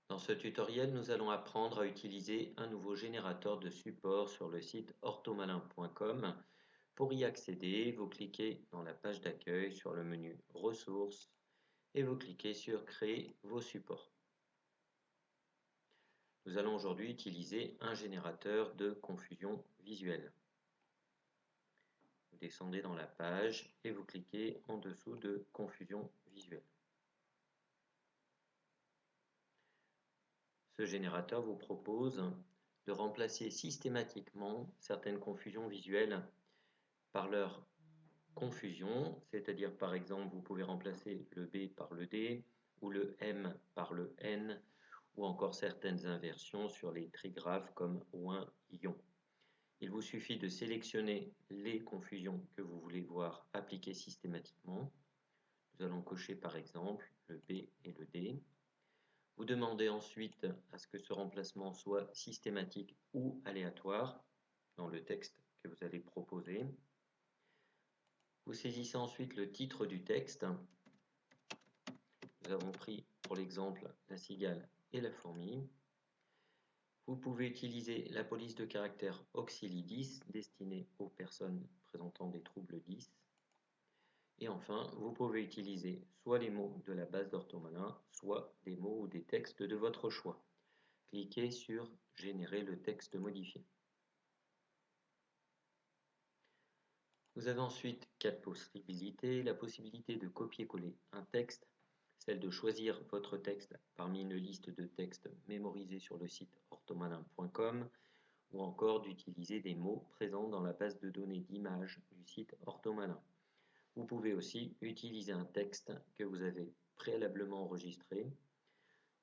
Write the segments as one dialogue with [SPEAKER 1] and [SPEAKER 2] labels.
[SPEAKER 1] Dans ce tutoriel, nous allons apprendre à utiliser un nouveau générateur de support sur le site orthomalin.com. Pour y accéder, vous cliquez dans la page d'accueil sur le menu Ressources et vous cliquez sur Créer vos supports. Nous allons aujourd'hui utiliser un générateur de confusion visuelle. Vous descendez dans la page et vous cliquez en dessous de Confusion visuelle. Ce générateur vous propose de remplacer systématiquement certaines confusions visuelles par leur confusion, c'est-à-dire par exemple vous pouvez remplacer le B par le D ou le M par le N ou encore certaines inversions sur les trigraphes comme ouin, ion. Il vous suffit de sélectionner les confusions que vous voulez voir appliquées systématiquement. Nous allons cocher par exemple le B et le D. Vous demandez ensuite à ce que ce remplacement soit systématique ou aléatoire dans le texte que vous allez proposer. Vous saisissez ensuite le titre du texte. Nous avons pris pour l'exemple la cigale et la fourmi. Vous pouvez utiliser la police de caractère Auxili 10 destinée aux personnes présentant des troubles 10. Et enfin, vous pouvez utiliser soit les mots de la base d'Orthomalin, soit des mots ou des textes de votre choix. Cliquez sur « Générer le texte modifié ». Vous avez ensuite 4 possibilités. La possibilité de copier-coller un texte, celle de choisir votre texte parmi une liste de textes mémorisés sur le site orthomalin.com ou encore d'utiliser des mots présents dans la base de données d'images du site Orthomalin. Vous pouvez aussi utiliser un texte que vous avez préalablement enregistré.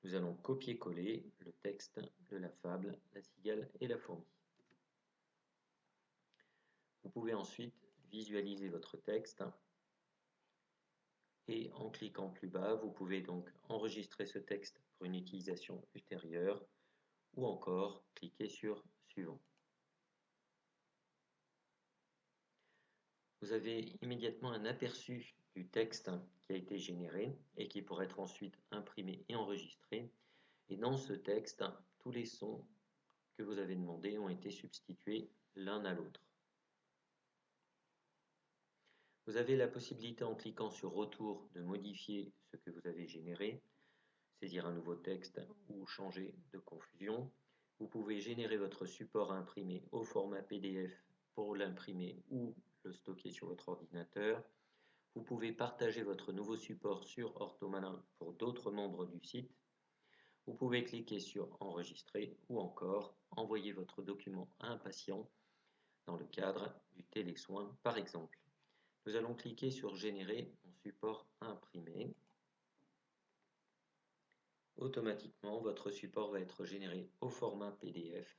[SPEAKER 1] Nous allons copier-coller le texte de la fable La cigale et la fourmi. Vous pouvez ensuite visualiser votre texte et en cliquant plus bas, vous pouvez donc enregistrer ce texte pour une utilisation ultérieure ou encore cliquer sur Suivant. Vous avez immédiatement un aperçu du texte qui a été généré et qui pourrait être ensuite imprimé et enregistré. Et dans ce texte, tous les sons que vous avez demandés ont été substitués l'un à l'autre. Vous avez la possibilité en cliquant sur Retour de modifier ce que vous avez généré, saisir un nouveau texte ou changer de confusion. Vous pouvez générer votre support à imprimer au format PDF pour l'imprimer ou le stocker sur votre ordinateur. Vous pouvez partager votre nouveau support sur Orthomalin pour d'autres membres du site. Vous pouvez cliquer sur Enregistrer ou encore envoyer votre document à un patient dans le cadre du télésoin par exemple. Nous allons cliquer sur Générer mon support à imprimer. Automatiquement, votre support va être généré au format PDF.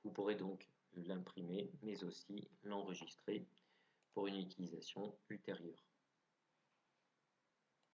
[SPEAKER 1] Vous pourrez donc l'imprimer, mais aussi l'enregistrer pour une utilisation ultérieure.